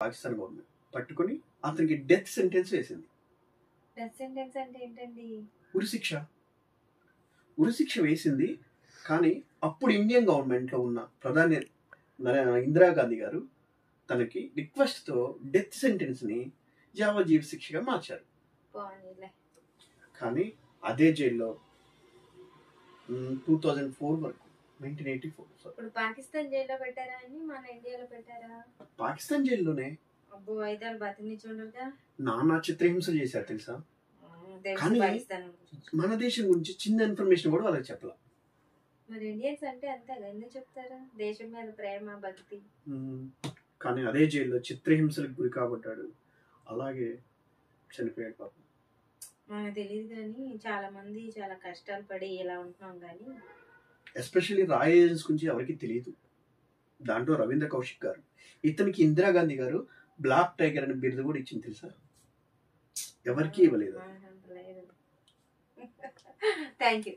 Pakistan government పట్టుకొని అతనికి death sentence వేసింది. డెత్ సెంటెన్స్ అంటే ఏంటండి? ఉరిశిక్ష వేసింది. కానీ అప్పుడు ఇండియన్ గవర్నమెంట్ లో ఉన్న ప్రధాని ఇందిరాగాంధీ గారు తనకి రిక్వెస్ట్ తో డెత్ సెంటెన్స్ ని యావజ్జీవ శిక్షగా మార్చారు. కానీ అదే జైల్లో 2004 వరకు 1984 ఇప్పుడు పాకిస్తాన్ జైల్లో పెట్టారా అని మన ఇండియాలో పెట్టారా? పాకిస్తాన్ జైల్లోనే. అబ్బో, అయితే బతినిచ్చుండరుగా. నానా చిత్రహింసలు చేశారు తెలుసా. కానీ మన దేశం గురించి చిన్న ఇన్ఫర్మేషన్ కూడా వాళ్ళకి చెప్పాల. మరి ఇండియన్స్ అంటే అంతేగా, ఎందుకు చెప్తారా? దేశం మీద ప్రేమ భక్తి. కానీ అదే జైల్లో చిత్రహింసలకు గురి కాబడ్డాడు, అలాగే చనిపోయాడు పాపం. మనకు తెలియదు కానీ చాలా మంది చాలా కష్టాలు పడి ఇలా ఉంటున్నాం. కానీ ఎస్పెషల్లీ రాయ్ ఏజెన్స్ గురించి ఎవరికి తెలియదు. దాంట్లో రవీంద్ర కౌశిక్ గారు, ఇతనికి ఇందిరాగాంధీ గారు బ్లాక్ టైగర్ అనే బిరుదు కూడా ఇచ్చింది తెలుసా. ఎవరికి ఇవ్వలేదు. Thank you.